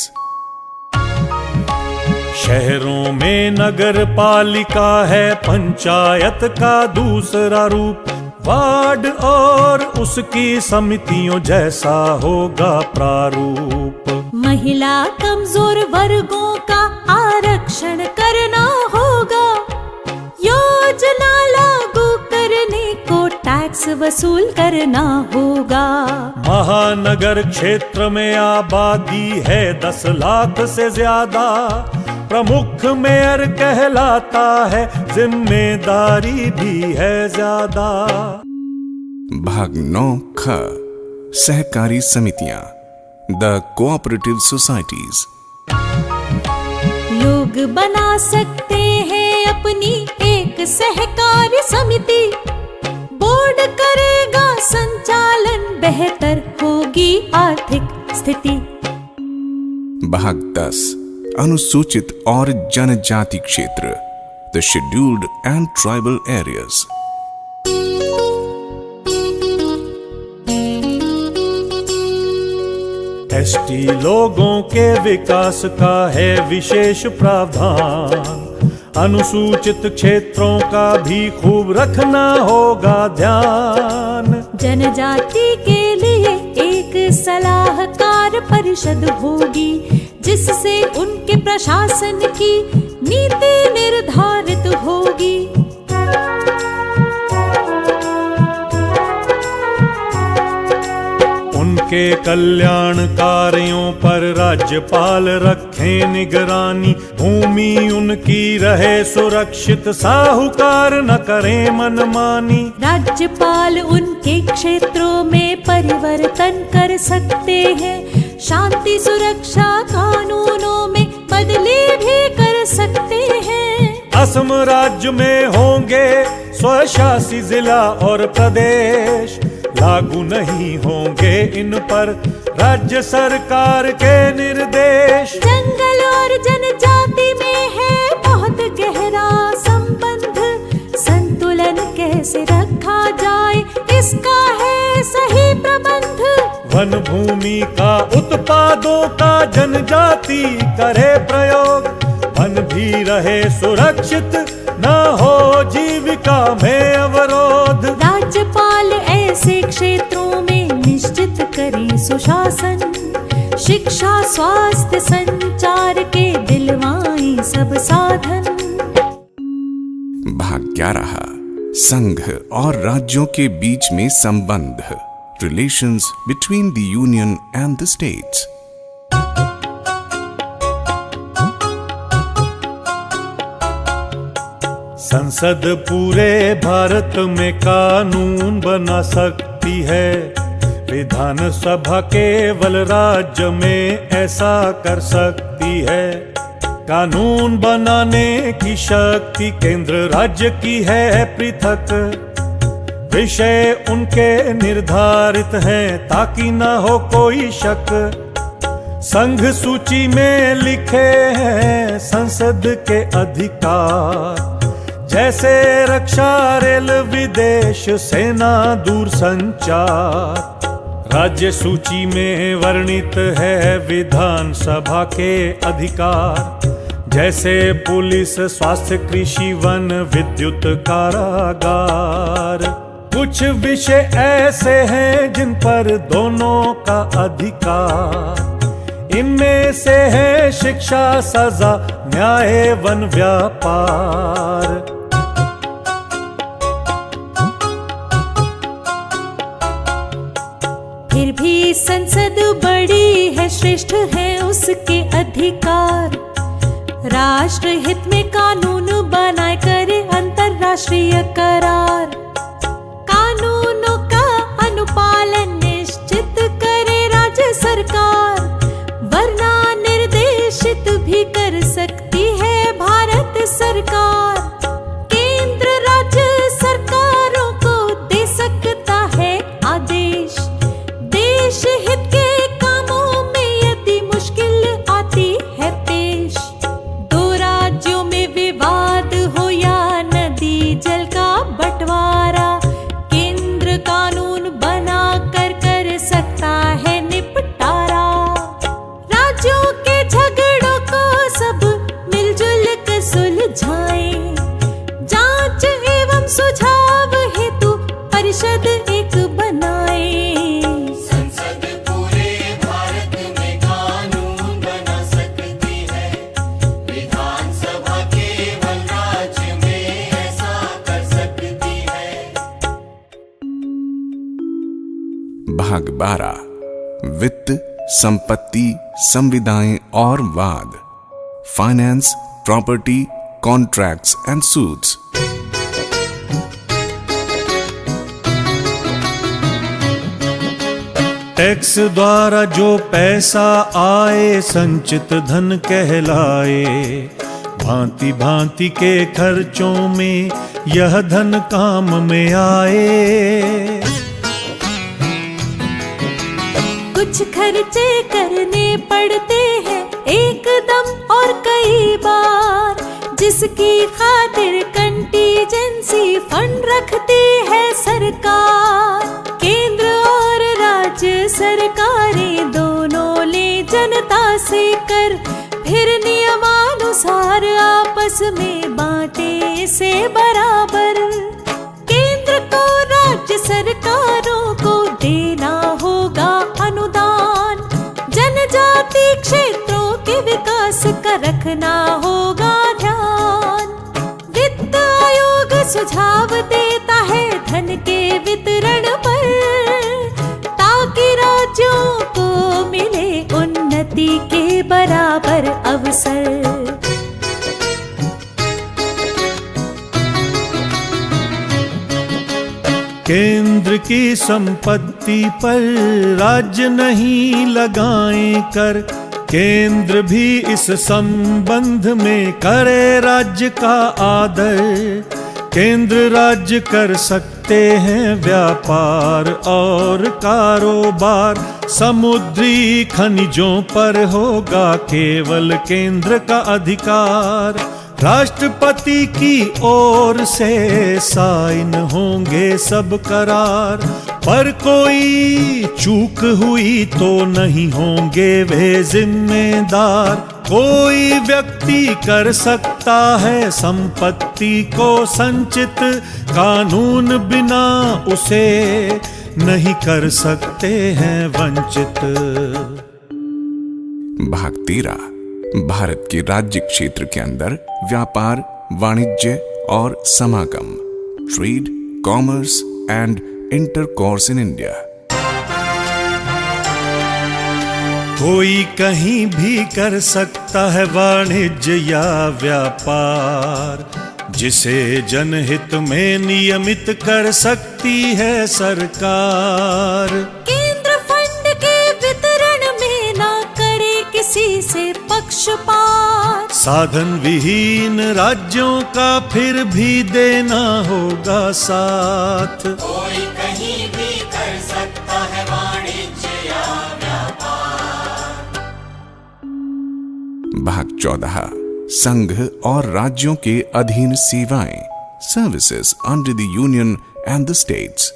शहरों में नगर पालिका है पंचायत का दूसरा रूप, वार्ड और उसकी समितियों जैसा होगा प्रारूप। महिला कमजोर वर्गों का आरक्षण करना होगा, योजना लागू करने को टैक्स वसूल करना होगा। महानगर क्षेत्र में आबादी है 10 लाख से ज्यादा, प्रमुख मेयर कहलाता है, जिम्मेदारी भी है ज्यादा। भाग 9 ख सहकारी समितियां, द कोऑपरेटिव सोसाइटीज। लोग बना सकते हैं अपनी एक सहकारी समिति, बोर्ड करेगा संचालन, बेहतर होगी आर्थिक स्थिति। भाग 10 अनुसूचित और जनजाति क्षेत्र, the scheduled and tribal areas. ST लोगों के विकास का है विशेष प्रावधान, अनुसूचित क्षेत्रों का भी खूब रखना होगा ध्यान। जनजाति के लिए एक सलाहकार परिषद होगी, जिससे उनके प्रशासन की नीति निर्धारित होगी। उनके कल्याण कार्यों पर राज्यपाल रखें निगरानी, भूमि उनकी रहे सुरक्षित, साहूकार न करें मनमानी। राज्यपाल उनके क्षेत्रों में परिवर्तन कर सकते हैं, शांति सुरक्षा कानूनों में बदली भी कर सकते हैं। असम राज्य में होंगे स्वशासी जिला और प्रदेश, लागू नहीं होंगे इन पर राज्य सरकार के निर्देश। जंगल और जनजाति में है बहुत गहरा संबंध, संतुलन कैसे रखा जाए इसका है सही प्रबंध। वन भूमि का उत्पादों का जनजाति करे प्रयोग, वन भी रहे सुरक्षित, न हो जीविका में अवरोध। राज्यपाल ऐसे क्षेत्रों में निश्चित करे सुशासन, शिक्षा स्वास्थ्य संचार के दिलवाए सब साधन। भाग 11 संघ और राज्यों के बीच में संबंध, relations between the union and the states. संसद पूरे भारत में कानून बना सकती है, विधानसभा केवल राज्य में ऐसा कर सकती है। कानून बनाने की शक्ति केंद्र राज्य की है पृथक, विषय उनके निर्धारित हैं ताकि न हो कोई शक। संघ सूची में लिखे हैं संसद के अधिकार, जैसे रक्षा, रेल, विदेश, सेना, दूर संचार। राज्य सूची में वर्णित है विधानसभा के अधिकार, जैसे पुलिस, स्वास्थ्य, कृषि, वन, विद्युत, कारागार। कुछ विषय ऐसे हैं जिन पर दोनों का अधिकार, इनमें से है शिक्षा, सजा, न्याय, वन, व्यापार। फिर भी संसद बड़ी है, श्रेष्ठ है उसके अधिकार। राष्ट्र हित में कानून बनाए, करे अंतरराष्ट्रीय करार। कानूनों का अनुपालन निश्चित करे राज्य सरकार, वरना निर्देशित भी कर सकती है भारत सरकार। केंद्र राज्य सरकारों को दे सकता है आदेश, देश हित के कामों में यदि मुश्किल आती है पेश। दो राज्यों में विवाद हो या नदी जल का बंटवारा, केंद्र कानून बना कर सकता है निपटारा। राज्यों के झगड़ों को सब मिलजुल कर सुलझाएं, जांच एवं सुझाव हेतु परिषद एक बनाए। संसद पूरे भारत में कानून बना सकती है, विधानसभा केवल राज्य में ऐसा कर सकती है। भाग 12, वित्त, संपत्ति, संविदाएं और वाद, finance, property, contracts and suits. Tax द्वारा जो पैसा आए संचित धन कहलाए, भांति भांति के खर्चों में यह धन काम में आए। कुछ खर्चे करने पड़ते हैं एकदम और कई बार, जिसकी खातिर कंटीजेंसी फंड रखती है सरकार। केंद्र और राज्य सरकारें दोनों ले जनता से कर, फिर नियमानुसार आपस में बांटे से बराबर। केंद्र को राज्य सरकारों को देना होगा अनुदान, जनजाति क्षेत्रों के विकास का रखना होगा ध्यान। वित्त आयोग सुझाव देता है धन के वितरण पर, ताकि राज्यों को मिले उन्नति के बराबर अवसर। केंद्र की संपत्ति पर राज्य नहीं लगाएं कर, केंद्र भी इस संबंध में करे राज्य का आदर। केंद्र राज्य कर सकते हैं व्यापार और कारोबार, समुद्री खनिजों पर होगा केवल केंद्र का अधिकार। राष्ट्रपति की ओर से साइन होंगे सब करार, पर कोई चूक हुई तो नहीं होंगे वे जिम्मेदार। कोई व्यक्ति कर सकता है संपत्ति को संचित, कानून बिना उसे नहीं कर सकते हैं वंचित। भाग 13, भारत के राज्य क्षेत्र के अंदर व्यापार, वाणिज्य और समागम, trade, commerce, and intercourse in India. कोई कहीं भी कर सकता है वाणिज्य या व्यापार, जिसे जनहित में नियमित कर सकती है सरकार। केंद्र फंड के वितरण में ना करे किसी से पक्षपात, साधन विहीन राज्यों का फिर भी देना होगा साथ। कोई कहीं भी कर सकता है वाणिज्य या व्यापार। भाग 14 संघ और राज्यों के अधीन सेवाएं, services under the union and the states.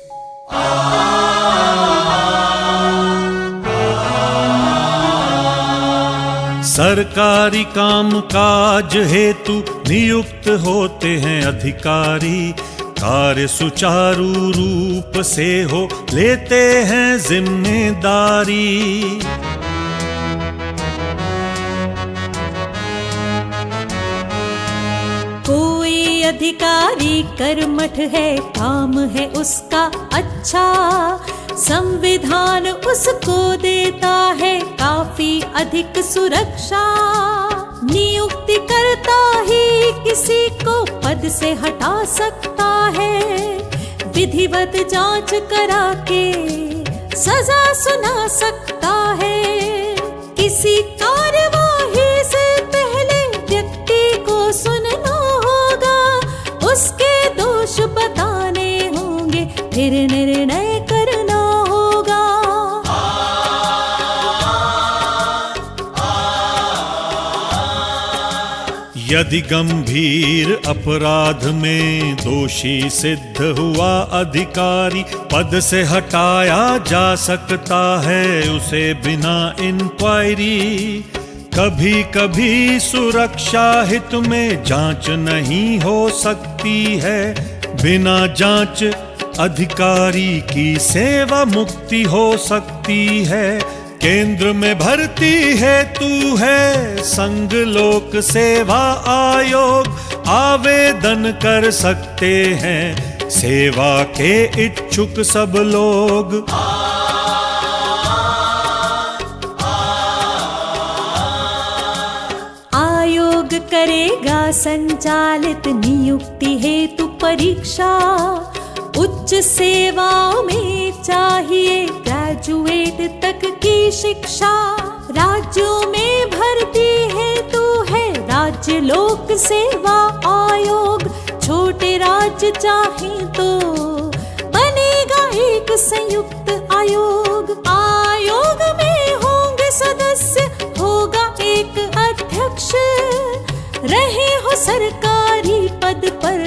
सरकारी काम काज हेतु नियुक्त होते हैं अधिकारी, कार्य सुचारू रूप से हो लेते हैं जिम्मेदारी। कोई अधिकारी कर्मठ है, काम है उसका अच्छा, संविधान उसको देता है काफी अधिक सुरक्षा। नियुक्ति करता ही किसी को पद से हटा सकता है, विधिवत जांच करा के सजा सुना सकता है। किसी कार्यवाही से पहले व्यक्ति को सुनना होगा, उसके दोष बताने होंगे, फिर निर्णय करना होगा। यदि गंभीर अपराध में दोषी सिद्ध हुआ अधिकारी, पद से हटाया जा सकता है उसे बिना इंक्वायरी। कभी कभी सुरक्षा हित में जांच नहीं हो सकती है, बिना जांच अधिकारी की सेवा मुक्ति हो सकती है। केंद्र में भर्ती हेतु है संघ लोक सेवा आयोग, आवेदन कर सकते हैं सेवा के इच्छुक सब लोग। आयोग करेगा संचालित नियुक्ति हेतु परीक्षा, उच्च सेवाओं में चाहिए ग्रेजुएट तक की शिक्षा। राज्यों में भर्ती हेतु है राज्य लोक सेवा आयोग, छोटे राज्य चाहें तो बनेगा एक संयुक्त आयोग। आयोग में होंगे सदस्य, होगा एक अध्यक्ष, रहे हो सरकारी पद पर,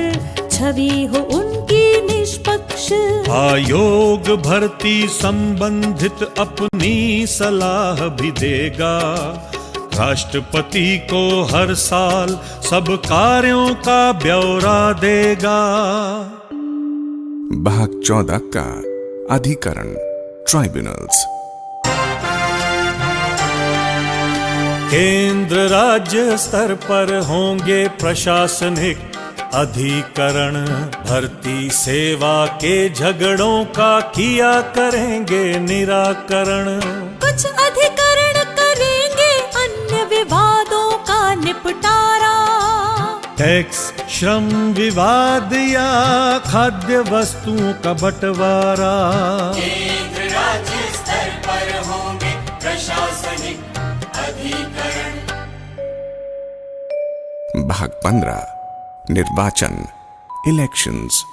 छवि हो उनकी निष्पक्ष। आयोग भर्ती संबंधित अपनी सलाह भी देगा, राष्ट्रपति को हर साल सब कार्यों का ब्यौरा देगा। भाग 14 का अधिकरण, ट्राइब्यूनल्स। केंद्र राज्य स्तर पर होंगे प्रशासनिक अधिकरण, भर्ती सेवा के झगड़ों का किया करेंगे निराकरण। कुछ अधिकरण करेंगे अन्य विवादों का निपटारा, टैक्स, श्रम विवाद या खाद्य वस्तुओं का बंटवारा। केंद्र राज्य स्तर पर होंगे प्रशासनिक अधिकरण। भाग 15 निर्वाचन, इलेक्शंस।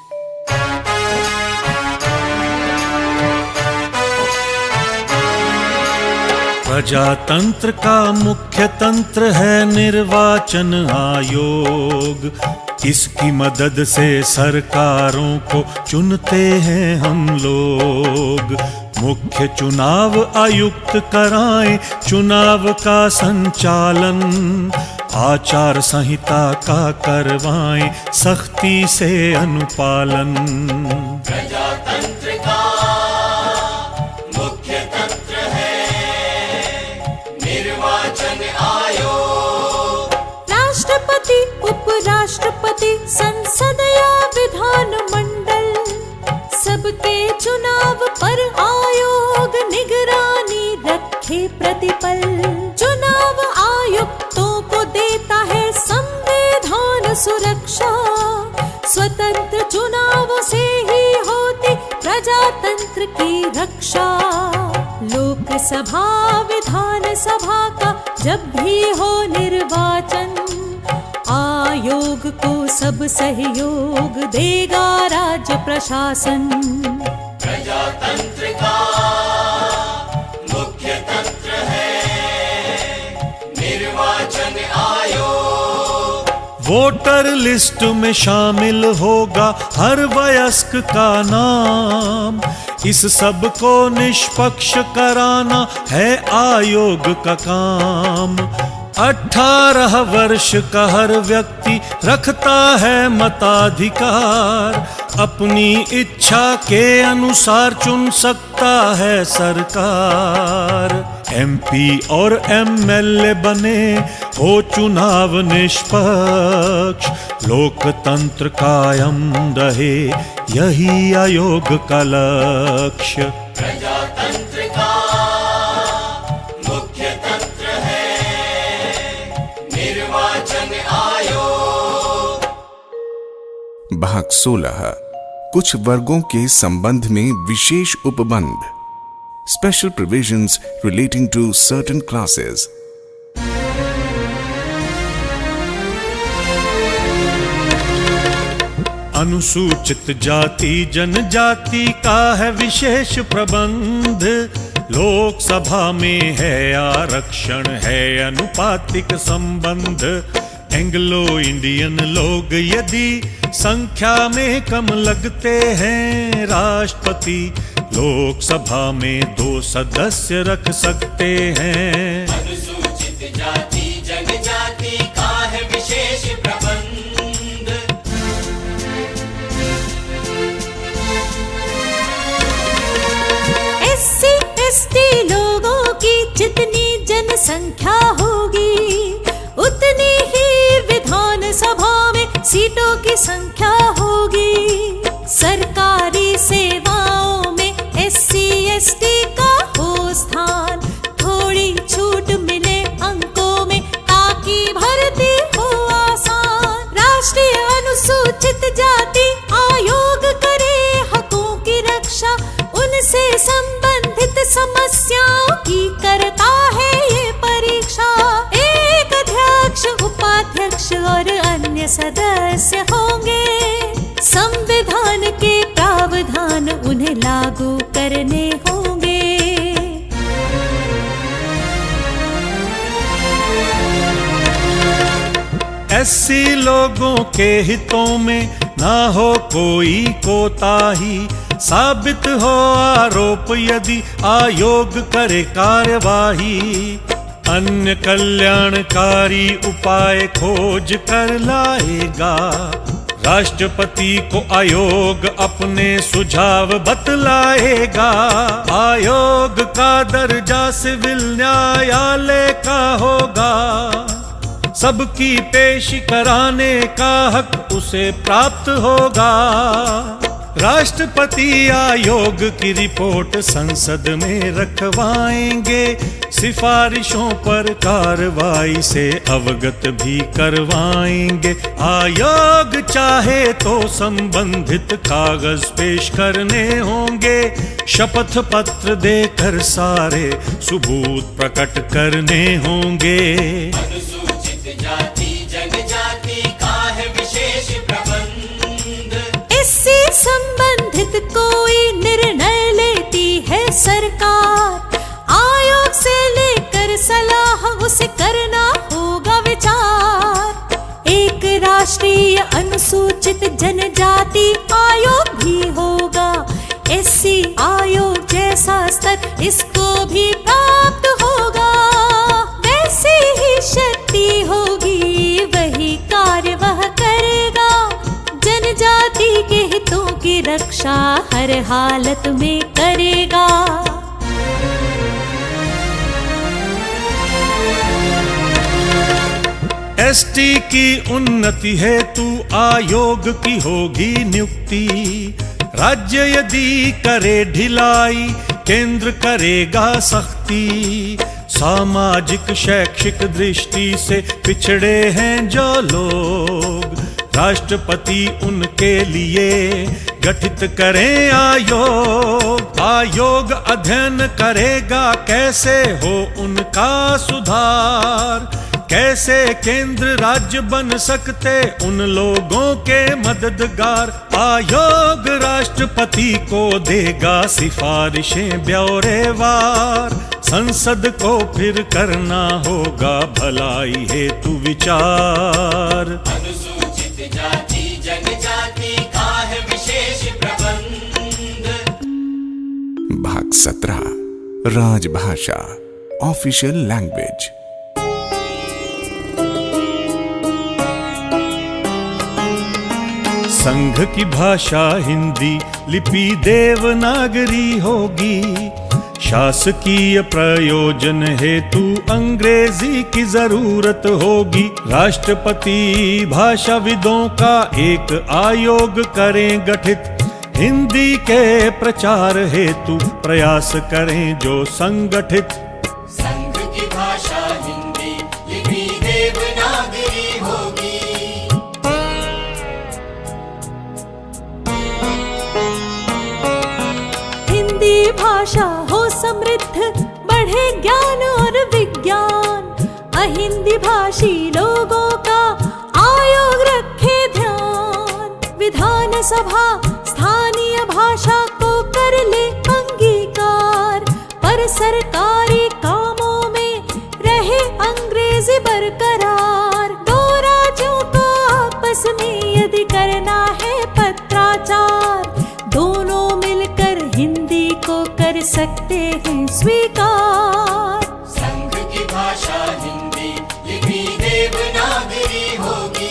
प्रजातंत्र का मुख्य तंत्र है निर्वाचन आयोग, इसकी मदद से सरकारों को चुनते हैं हम लोग। मुख्य चुनाव आयुक्त कराएं चुनाव का संचालन, आचार संहिता का करवाएं सख्ती से अनुपालन। प्रजातंत्र का मुख्य तंत्र है निर्वाचन आयोग। राष्ट्रपति, उपराष्ट्रपति, संसद या विधान मंडल सबके चुनाव पर आयोग निगरानी रखे प्रतिपल। चुनाव आयुक्तों को देता है संविधान सुरक्षा। स्वतंत्र चुनावों से ही होती प्रजातंत्र की रक्षा। लोकसभा विधान सभा का जब भी हो निर्वाचन, आयोग को सब सहयोग देगा राज्य प्रशासन। प्रजातंत्र का मुख्य तंत्र है निर्वाचन आयोग। वोटर लिस्ट में शामिल होगा हर वयस्क का नाम। इस सब को निष्पक्ष कराना है आयोग का काम। 18 वर्ष का हर व्यक्ति रखता है मताधिकार। अपनी इच्छा के अनुसार चुन सकता है सरकार। MP और MLA बने हो चुनाव निष्पक्ष। लोकतंत्र कायम रहे यही आयोग का लक्ष्य। प्रजातंत्र का मुख्य तंत्र है निर्वाचन आयोग। भाग 16 कुछ वर्गों के संबंध में विशेष उपबंध। Special provisions relating to certain classes. अनुसूचित जाति जनजाति का है विशेष प्रबंध। लोकसभा में है आरक्षण, है अनुपातिक संबंध। एंग्लो इंडियन लोग यदि संख्या में कम लगते हैं, राष्ट्रपति लोकसभा में 2 सदस्य रख सकते हैं। अनुसूचित जाति जनजाति का है विशेष प्रबंध। SC ST लोगों की जितनी जनसंख्या होगी, उतनी ही विधान सभा में सीटों की संख्या होगी। सरकारी सेवाओं में SC ST का हो स्थान। थोड़ी छूट मिले अंकों में ताकि भर्ती हो आसान। राष्ट्रीय अनुसूचित जाति आयोग करे हकों की रक्षा। उनसे संबंधित समस्याओं की करता है ये परीक्षा। एक अध्यक्ष, उपाध्यक्ष और अन्य सदस्य होंगे। संविधान के प्रावधान उन्हें लागू करने होंगे। SC लोगों के हितों में ना हो कोई कोताही। साबित हो आरोप यदि आयोग करे कार्यवाही। अन्य कल्याणकारी उपाय खोज कर लाएगा। राष्ट्रपति को आयोग अपने सुझाव बतलाएगा। आयोग का दर्जा सिविल न्यायालय का होगा। सबकी पेशी कराने का हक उसे प्राप्त होगा। राष्ट्रपति आयोग की रिपोर्ट संसद में रखवाएंगे। सिफारिशों पर कार्रवाई से अवगत भी करवाएंगे। आयोग चाहे तो संबंधित कागज पेश करने होंगे। शपथ पत्र देकर सारे सबूत प्रकट करने होंगे। अनुसूचित जाति जनजाति का है विशेष प्रबंध। इससे संबंधित कोई निर्णय लेती है सरकार। आयोग से लेकर सलाह उसे करना होगा विचार। एक राष्ट्रीय अनुसूचित जनजाति आयोग भी होगा। SC आयोग जैसा स्तर इसको भी प्राप्त होगा। वैसी ही शक्ति होगी, वही कार्य वह करेगा। जनजाति के हितों की रक्षा हर हालत में करेगा। ST की उन्नति हेतु आयोग की होगी नियुक्ति। राज्य यदि करे ढिलाई, केंद्र करेगा सख्ती। सामाजिक शैक्षिक दृष्टि से पिछड़े हैं जो लोग, राष्ट्रपति उनके लिए गठित करें आयोग। आयोग अध्ययन करेगा कैसे हो उनका सुधार, कैसे केंद्र राज्य बन सकते उन लोगों के मददगार। आयोग राष्ट्रपति को देगा सिफारिशें ब्यौरेवार, संसद को फिर करना होगा भलाई हेतु विचार। अनुसूचित जाति जनजाति का है विशेष प्रबंध। भाग 17 राजभाषा, ऑफिशियल लैंग्वेज। संघ की भाषा हिंदी, लिपि देवनागरी होगी। शासकीय प्रयोजन हेतु अंग्रेजी की जरूरत होगी। राष्ट्रपति भाषाविदों का एक आयोग करें गठित, हिंदी के प्रचार हेतु प्रयास करें जो संगठित। संघ की भाषा हिंदी, लिपि देवनागरी होगी। हिंदी भाषा हो समृद्ध, बढ़े ज्ञान और विज्ञान। अहिंदी भाषी लोगों का आयोग रखे ध्यान। विधान सभा स्थानीय भाषा को कर ले अंगीकार, पर सरकारी कामों में रहे अंग्रेजी बरकरार। दो राज्यों को आपस में यदि करना है पत्राचार, दोनों मिलकर हिंदी को कर सकते हैं स्वीकार। संघ की भाषा हिंदी, लिपि देवनागरी होगी।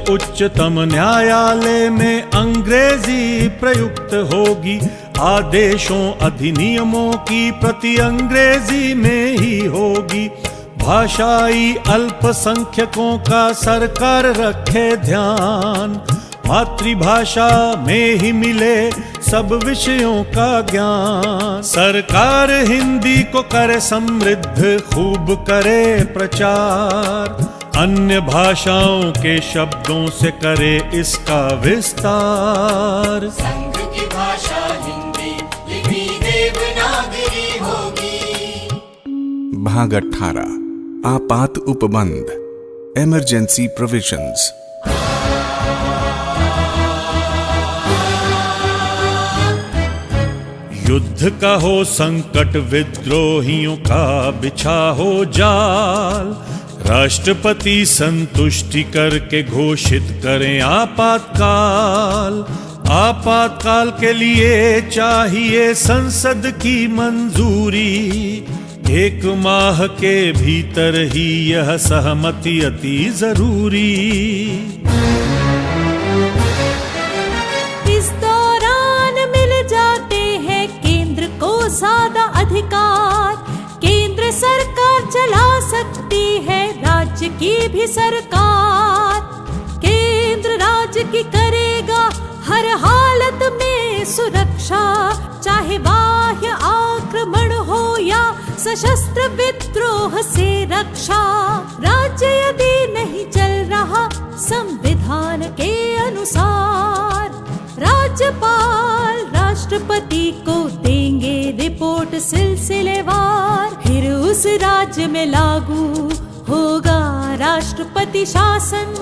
उच्चतम न्यायालय में अंग्रेजी प्रयुक्त होगी। आदेशों अधिनियमों की प्रति अंग्रेजी में ही होगी। भाषाई अल्पसंख्यकों का सरकार रखे ध्यान, मातृभाषा में ही मिले सब विषयों का ज्ञान। सरकार हिंदी को करे समृद्ध, खूब करे प्रचार। अन्य भाषाओं के शब्दों से करे इसका विस्तार। संघ की भाषा हिंदी, लिपि देवनागरी होगी। भाग 18 आपात उपबंध, इमरजेंसी प्रोविजंस। युद्ध का हो संकट, विद्रोहियों का बिछा हो जाल, राष्ट्रपति संतुष्टि करके घोषित करें आपातकाल। आपातकाल के लिए चाहिए संसद की मंजूरी, 1 माह के भीतर ही यह सहमति अति जरूरी। इस दौरान मिल जाते हैं केंद्र को ज्यादा अधिकार। केंद्र सरकार चला सकती है राज्य की भी सरकार। केंद्र राज्य की करेगा हर हालत में सुरक्षा, चाहे बाह्य आक्रमण हो या सशस्त्र विद्रोह से रक्षा। राज्य यदि नहीं चल रहा संविधान के अनुसार, राज्यपाल राष्ट्रपति को देंगे रिपोर्ट सिलसिलेवार। फिर उस राज्य में लागू होगा राष्ट्रपति शासन।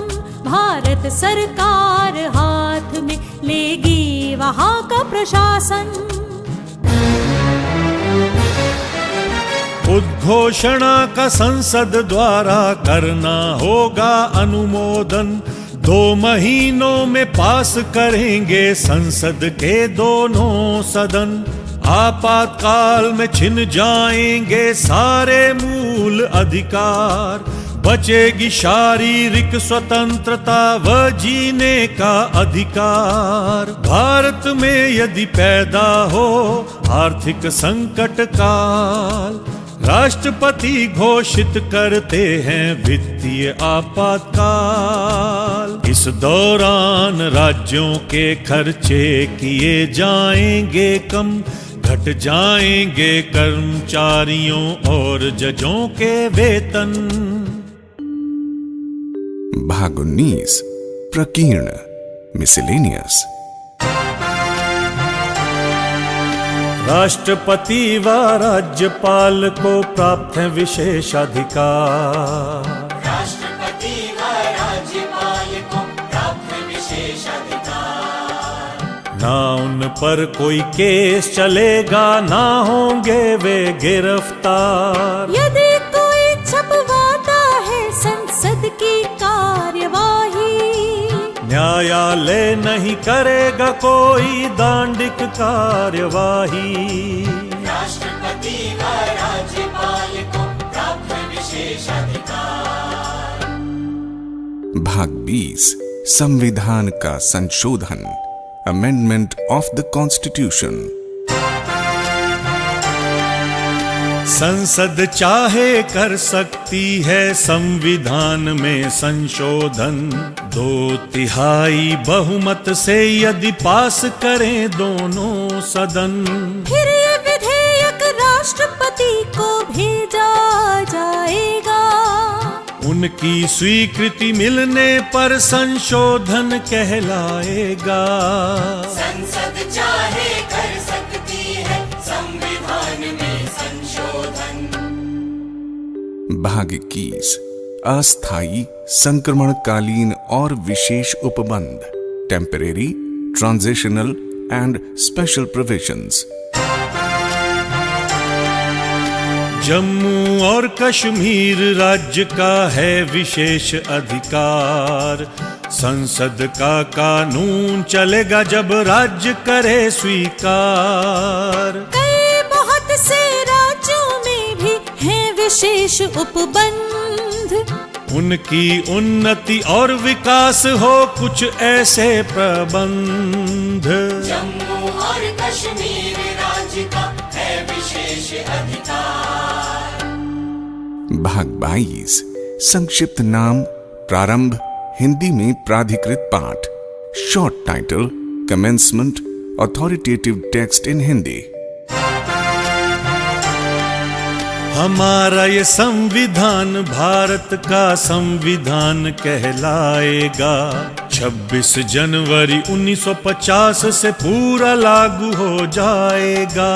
भारत सरकार हाथ में लेगी वहाँ का प्रशासन। उद्घोषणा का संसद द्वारा करना होगा अनुमोदन। 2 महीनों में पास करेंगे संसद के दोनों सदन। आपातकाल में छिन जाएंगे सारे मूल अधिकार। बचेगी शारीरिक स्वतंत्रता व जीने का अधिकार। भारत में यदि पैदा हो आर्थिक संकट काल, राष्ट्रपति घोषित करते हैं वित्तीय आपातकाल। इस दौरान राज्यों के खर्चे किए जाएंगे कम, घट जाएंगे कर्मचारियों और जजों के वेतन। भाग 19 प्रकीर्ण मिसेलेनियस। राष्ट्रपति व राज्यपाल को प्राप्त है विशेष अधिकार। राष्ट्रपति व राज्यपाल को प्राप्त है विशेष अधिकार। ना उन पर कोई केस चलेगा, ना होंगे वे गिरफ्तार। यदि कोई छपवाता है संसद की कार्यवाही, न्यायालय नहीं करेगा कोई दांडिक कार्यवाही। राष्ट्रपति व राज्यपाल को प्राप्त है विशेष अधिकार। भाग 20 संविधान का संशोधन, अमेंडमेंट ऑफ द कॉन्स्टिट्यूशन। संसद चाहे कर सकती है संविधान में संशोधन, 2/3 बहुमत से यदि पास करें दोनों सदन। फिर ये विधेयक राष्ट्रपति को भेजा जाएगा। उनकी स्वीकृति मिलने पर संशोधन कहलाएगा। संसद चाहे कर सकती है संविधान में संशोधन। भाग 21 अस्थायी, संक्रमणकालीन और विशेष उपबंध, temporary, transitional and special provisions. Jammu और कश्मीर राज्य का है विशेष अधिकार। संसद का कानून चलेगा जब राज्य करे स्वीकार। कई बहुत से राज्यों में भी है विशेष उपबंध। उनकी उन्नति और विकास हो कुछ ऐसे प्रबंध। जम्मू और कश्मीर राज्य का है विशेष अधिकार। भाग 22 संक्षिप्त नाम, प्रारंभ, हिंदी में प्राधिकृत पाठ, short title, commencement, authoritative text in Hindi. हमारा ये संविधान भारत का संविधान कहलाएगा। 26 जनवरी 1950 से पूरा लागू हो जाएगा।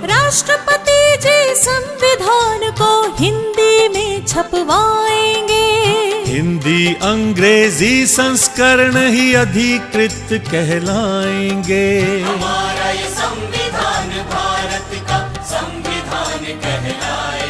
राष्ट्रपति जी संविधान को हिंदी में छपवाएंगे। हिंदी अंग्रेजी संस्करण ही अधिकृत कहलाएंगे। हमारा ये संविधान भारत का संविधान कहलाए।